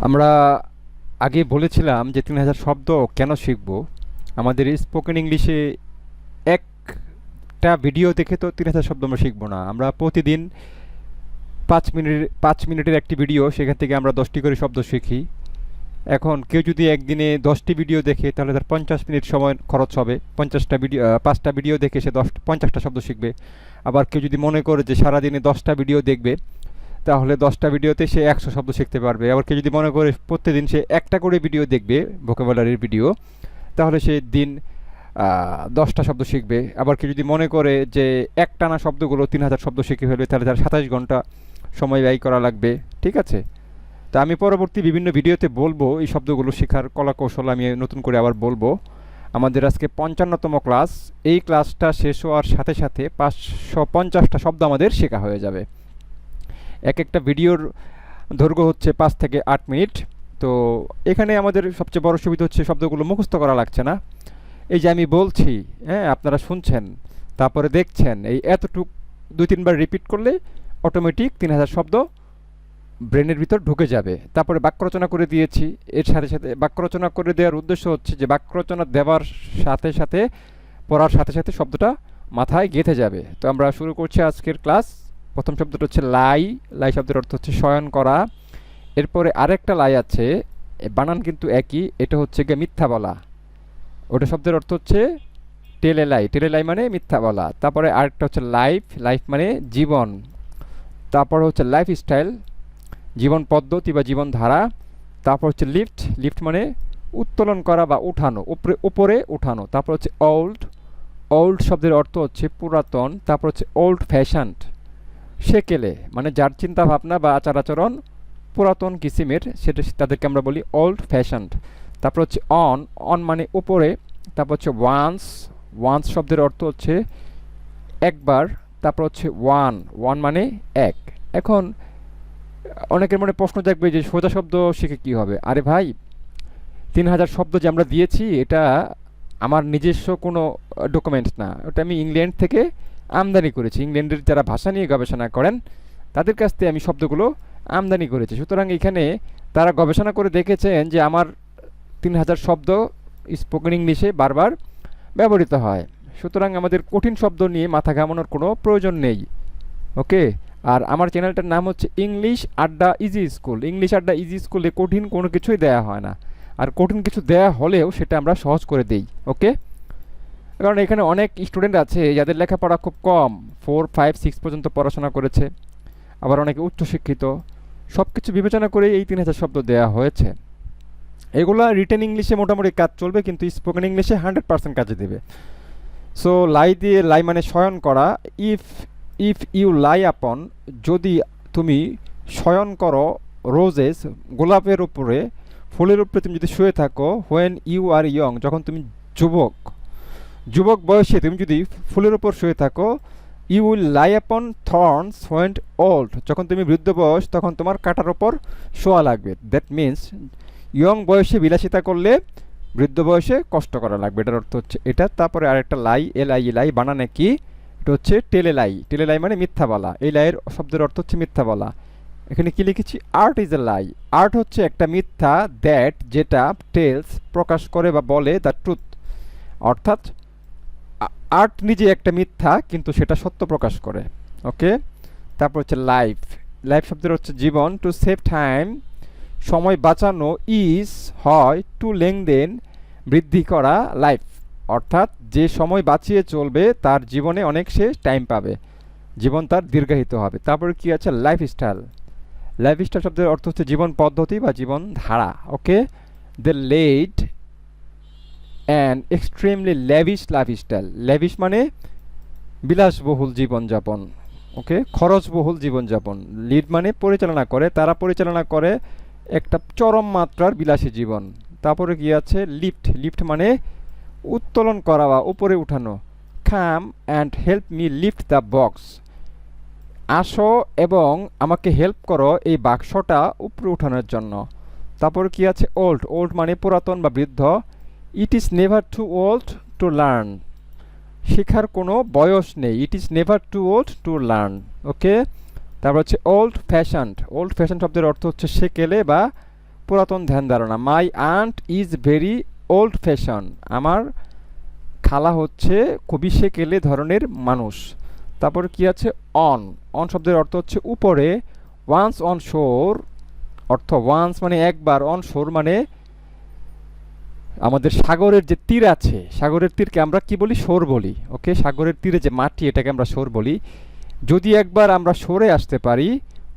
আমরা আগে বলেছিলাম যে 3000 শব্দ কেন শিখব। আমাদের স্পোকেন ইংলিশে একটা ভিডিও দেখে তো 3000 শব্দ আমরা শিখব না। আমরা প্রতিদিন 5 মিনিটের একটি ভিডিও, সেখান থেকে আমরা 10টি করে শব্দ শিখি। এখন কেউ যদি একদিনে 10টি ভিডিও দেখে তাহলে তার 50 মিনিট সময় খরচ হবে। 5টা ভিডিও দেখে সে 50টা শব্দ শিখবে। আবার কেউ যদি মনে করে যে সারাদিনে 10টা ভিডিও দেখবে তাহলে 10টা ভিডিওতে সে 100 শব্দ শিখতে পারবে। আবার কেউ যদি মনে করে প্রত্যেকদিন সে একটা করে ভিডিও দেখবে, ভোকাবুলারির ভিডিও, তাহলে সে দিন 10টা শব্দ শিখবে। আবার কেউ যদি মনে করে যে একটানা শব্দগুলো 3000 শব্দ শিখে ফেলবে, তাহলে তার 27 ঘন্টা সময় ব্যয় করা লাগবে। ঠিক আছে? তা আমি পরবর্তী বিভিন্ন ভিডিওতে বলবো এই শব্দগুলো শেখার কলা কৌশল আমি নতুন করে আবার বলবো। আমাদের আজকে 55তম ক্লাস। এই ক্লাসটা শেষ হওয়ার সাথে সাথে 550টা শব্দ আমাদের শেখা হয়ে যাবে। এক একটা ভিডিওর দৈর্ঘ্য হচ্ছে 5 থেকে 8 মিনিট। তো এখানে আমাদের সবচেয়ে বড় সুবিধা হচ্ছে শব্দগুলো মুখস্থ করা লাগছে না। এই যে আমি বলছি, হ্যাঁ, আপনারা শুনছেন, তারপরে দেখছেন, এই এতটুক 2-3 বার রিপিট করলে অটোমেটিক 3000 শব্দ ব্রেনের ভিতর ঢুকে যাবে। তারপরে বাক্য রচনা করে দিয়েছি। এর সাথে সাথে বাক্য রচনা করে দেওয়ার উদ্দেশ্য হচ্ছে যে বাক্য রচনা দেওয়ার সাথে সাথে পড়ার সাথে সাথে শব্দটা মাথায় গেঁথে যাবে। তো আমরা শুরু করছি আজকের ক্লাস। প্রথম শব্দটা হচ্ছে লাই। লাই শব্দের অর্থ হচ্ছে শয়ন করা। এরপরে আরেকটা লাই আছে, বানান কিন্তু একই, এটা হচ্ছে গিয়ে মিথ্যা বলা। ওটা শব্দের অর্থ হচ্ছে টেলে লাই। টেলে লাই মানে মিথ্যা বলা। তারপরে আরেকটা হচ্ছে লাইফ। লাইফ মানে জীবন। তারপরে হচ্ছে লাইফ স্টাইল, জীবন পদ্ধতি বা জীবনধারা। তারপর হচ্ছে লিফট। লিফট মানে উত্তোলন করা বা উঠানো, উপরে উঠানো। তারপর হচ্ছে ওল্ড। ওল্ড শব্দের অর্থ হচ্ছে পুরাতন। তারপর হচ্ছে ওল্ড ফ্যাশনড, সেকেলে মানে যার চিন্তা ভাবনা বা আচার আচরণ পুরাতন কিসিমের, সেটা তাদেরকে আমরা বলি ওল্ড ফ্যাশনড। তারপর হচ্ছে অন। অন মানে উপরে। তারপর হচ্ছে ওয়ান্স। ওয়ান্স শব্দের অর্থ হচ্ছে একবার। তারপর হচ্ছে ওয়ান। ওয়ান মানে এক। এখন অনেকের মনে প্রশ্ন জাগবে যে সোজা শব্দ শিখে কী হবে। আরে ভাই, 3000 শব্দ যে আমরা দিয়েছি এটা আমার নিজস্ব কোনো ডকুমেন্ট না, ওটা আমি ইংল্যান্ড থেকে আমদানি করেছি। ইংল্যান্ডের যারা ভাষা নিয়ে গবেষণা করেন তাদের কাছ থেকে আমি শব্দগুলো আমদানি করেছি। সুতরাং এখানে তারা গবেষণা করে দেখেছেন যে আমার 3000 শব্দ স্পোকেন ইংলিশে বারবার ব্যবহৃত হয়। সুতরাং আমাদের কঠিন শব্দ নিয়ে মাথা ঘামানোর কোনো প্রয়োজন নেই। ওকে? আর আমার চ্যানেলটার নাম হচ্ছে ইংলিশ আড্ডা ইজি স্কুল। ইংলিশ আড্ডা ইজি স্কুলে কঠিন কোনো কিছুই দেয়া হয় না, আর কঠিন কিছু দেয়া হলেও সেটা আমরা সহজ করে দিই। ওকে? কারণ এখানে অনেক স্টুডেন্ট আছে যাদের লেখাপড়া খুব কম, 4, 5, 6 পর্যন্ত পড়াশোনা করেছে, আবার অনেকে উচ্চশিক্ষিত। সব কিছু বিবেচনা করে এই 3000 শব্দ দেওয়া হয়েছে। এগুলো রিটেন ইংলিশে মোটামুটি কাজ চলবে, কিন্তু স্পোকেন ইংলিশে 100% কাজে দেবে। সো লাই দিয়ে, লাই মানে শয়ন করা। ইফ ইফ ইউ লাই আপন, যদি তুমি শয়ন করো, রোজেস গোলাপের উপরে, ফুলের উপরে তুমি যদি শুয়ে থাকো, হোয়েন ইউ আর ইয়ং, যখন তুমি যুবক, যুবক বয়সে তুমি যদি ফুলের উপর শুয়ে থাকো। ইউ উইল লাই আপন থর্নস হোয়েন ওল্ড, যখন তুমি বৃদ্ধ বয়স তখন তোমার কাটার ওপর শোয়া লাগবে। দ্যাট মিন্স ইয়ং বয়সে বিলাসিতা করলে বৃদ্ধ বয়সে কষ্ট করা লাগবে, এটার অর্থ হচ্ছে এটা। তারপরে আরেকটা লাই, এল-আই, লাই বানানে কি, এটা হচ্ছে টেলে লাই। টেলে লাই মানে মিথ্যা বলা। এই লাইয়ের শব্দের অর্থ হচ্ছে মিথ্যা বলা। এখানে কি লিখেছি, art is a lie. Art হচ্ছে একটা মিথ্যা, দ্যাট যেটা টেলস প্রকাশ করে বা বলে দ্য ট্রুথ, অর্থাৎ আর্ট নিজে একটা মিথ্যা কিন্তু সেটা সত্য প্রকাশ করে। ওকে? তারপর হচ্ছে লাইফ। লাইফ শব্দের হচ্ছে জীবন। টু সেভ টাইম, সময় বাঁচানো। ইজ হয়, টু লেংদেন বৃদ্ধি করা, লাইফ অর্থাৎ যে সময় বাঁচিয়ে চলবে তার জীবনে অনেক সে টাইম পাবে, জীবন তার দীর্ঘায়িত হবে। তারপরে কি আছে, লাইফ স্টাইল। লাইফ স্টাইল শব্দের অর্থ হচ্ছে জীবন পদ্ধতি বা জীবন ধারা। Okay? The led and extremely lavish lifestyle. Lavish মানে বিলাসবহুল জীবনযাপন। ওকে? খরচবহুল জীবনযাপন। লিড মানে পরিচালনা করে, তারা পরিচালনা করে একটা চরম মাত্রার বিলাসী জীবন। তারপরে কি আছে, লিফট। লিফট মানে উত্তোলন করা বা উপরে উঠানো। Come and help me lift the box, আসো এবং আমাকে হেল্প করো এই বাক্সটা উপরে উঠানোর জন্য। তারপর কি আছে, ওল্ড। ওল্ড মানে পুরাতন বা বৃদ্ধ। It is never too old to learn, শেখার কোনো বয়স নেই। It is never too old to learn. Okay? তারপর হচ্ছে ওল্ড ফ্যাশনড। ওল্ড ফ্যাশন শব্দের অর্থ হচ্ছে সেকেলে বা পুরাতন ধ্যান ধারণা। My aunt is very old fashion, আমার খালা হচ্ছে খুবই সেকেলে ধরনের মানুষ। তারপর কি আছে, অন, অন শব্দের অর্থ হচ্ছে উপরে। ওয়ান্স অন শোর, অর্থ ওয়ান্স মানে একবার, অন শোর মানে আমাদের সাগরের যে তীর আছে, সাগরের তীরকে আমরা কি বলি, শোর বলি। ওকে, সাগরের তীরে যে মাটি এটাকে আমরা শোর বলি। যদি একবার আমরা শোরে আসতে পারি,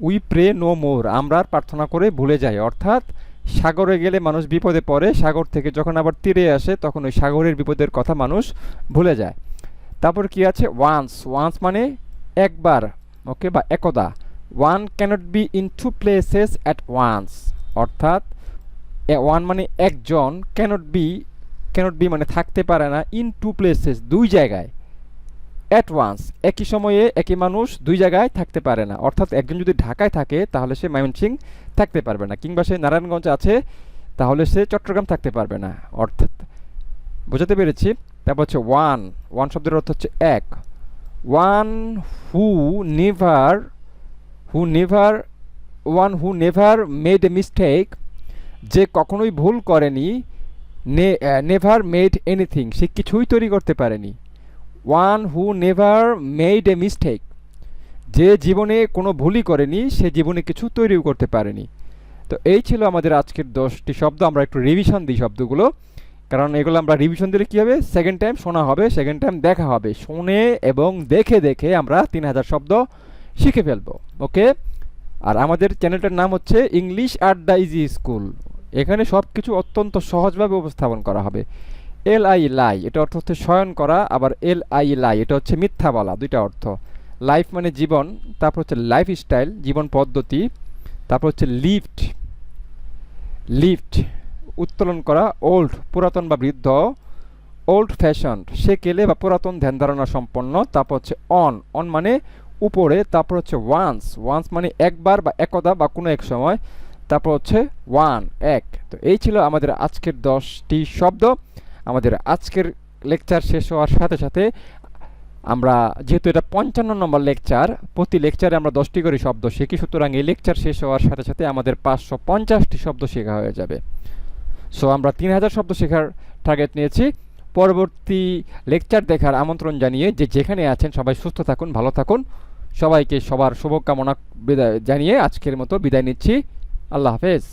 উই প্রে নো মোর, আমরা আর প্রার্থনা করে ভুলে যাই। অর্থাৎ সাগরে গেলে মানুষ বিপদে পড়ে, সাগর থেকে যখন আবার তীরে আসে তখন ওই সাগরের বিপদের কথা মানুষ ভুলে যায়। তারপর কি আছে, ওয়ান্স, ওয়ান্স মানে একবার, ওকে, বা একদা। One cannot be in two places at once, অর্থাৎ ওয়ান মানে একজন, ক্যানট বি, ক্যানট বি মানে থাকতে পারে না, ইন টু প্লেসেস দুই জায়গায়, অ্যাট ওয়ান্স একই সময়ে একই মানুষ দুই জায়গায় থাকতে পারে না। অর্থাৎ একজন যদি ঢাকায় থাকে তাহলে সে ময়মনসিংহ থাকতে পারবে না, কিংবা সে নারায়ণগঞ্জ আছে তাহলে সে চট্টগ্রাম থাকতে পারবে না। অর্থাৎ বোঝাতে পেরেছি। তারপর হচ্ছে ওয়ান, ওয়ান শব্দের অর্থ হচ্ছে এক। One who never, who never, one who never made a mistake, যে কখনোই ভুল করেনি। নেভার মেড এনিথিং, সে কিছুই তৈরি করতে পারেনি। One who never made a mistake, যে জীবনে কোনো ভুলই করেনি, সে জীবনে কিছু তৈরিও করতে পারেনি। তো এই ছিল আমাদের আজকের 10টি শব্দ। আমরা একটু রিভিশন দিই শব্দগুলো, কারণ এগুলো আমরা রিভিশন দিলে কী হবে, সেকেন্ড টাইম শোনা হবে, সেকেন্ড টাইম দেখা হবে। শুনে এবং দেখে দেখে আমরা 3000 শব্দ শিখে ফেলবো। ওকে, আর আমাদের চ্যানেলটার নাম হচ্ছে ইংলিশ আড্ডা ইজি স্কুল। এখানে সব কিছু অত্যন্ত সহজভাবে উপস্থাপন করা হবে। এল আই লাই, এটা অর্থ হচ্ছে শয়ন করা, আবার এল আই লাই এটা হচ্ছে মিথ্যা বলা, দুইটা অর্থ। লাইফ মানে জীবন, তারপর হচ্ছে লাইফ স্টাইল জীবন পদ্ধতি, তারপর হচ্ছে লিফট, লিফট উত্তোলন করা, ওল্ড পুরাতন বা বৃদ্ধ, ওল্ড ফ্যাশন সেকেলে বা পুরাতন ধ্যান ধারণা সম্পন্ন, তারপর হচ্ছে অন, অন মানে উপরে, তারপর হচ্ছে ওয়ান্স, ওয়ান্স মানে একবার বা একদা বা কোনো এক সময়, তারপর হচ্ছে ওয়ান এক। তো এই ছিল আমাদের আজকের 10টি শব্দ। আমাদের আজকের লেকচার শেষ হওয়ার সাথে সাথে আমরা, যেহেতু এটা 55 নম্বর লেকচার, প্রতি লেকচারে আমরা 10টি করে শব্দ শিখি, সুতরাং এই লেকচার শেষ হওয়ার সাথে সাথে আমাদের 550টি শব্দ শেখা হয়ে যাবে। সো আমরা 3000 শব্দ শেখার টার্গেট নিয়েছি। পরবর্তী লেকচার দেখার আমন্ত্রণ জানিয়ে যে যেখানে আছেন সবাই সুস্থ থাকুন, ভালো থাকুন। সবাইকে সবার শুভকামনা জানিয়ে আজকের মতো বিদায় নিচ্ছি। আল্লাহ হাফেজ।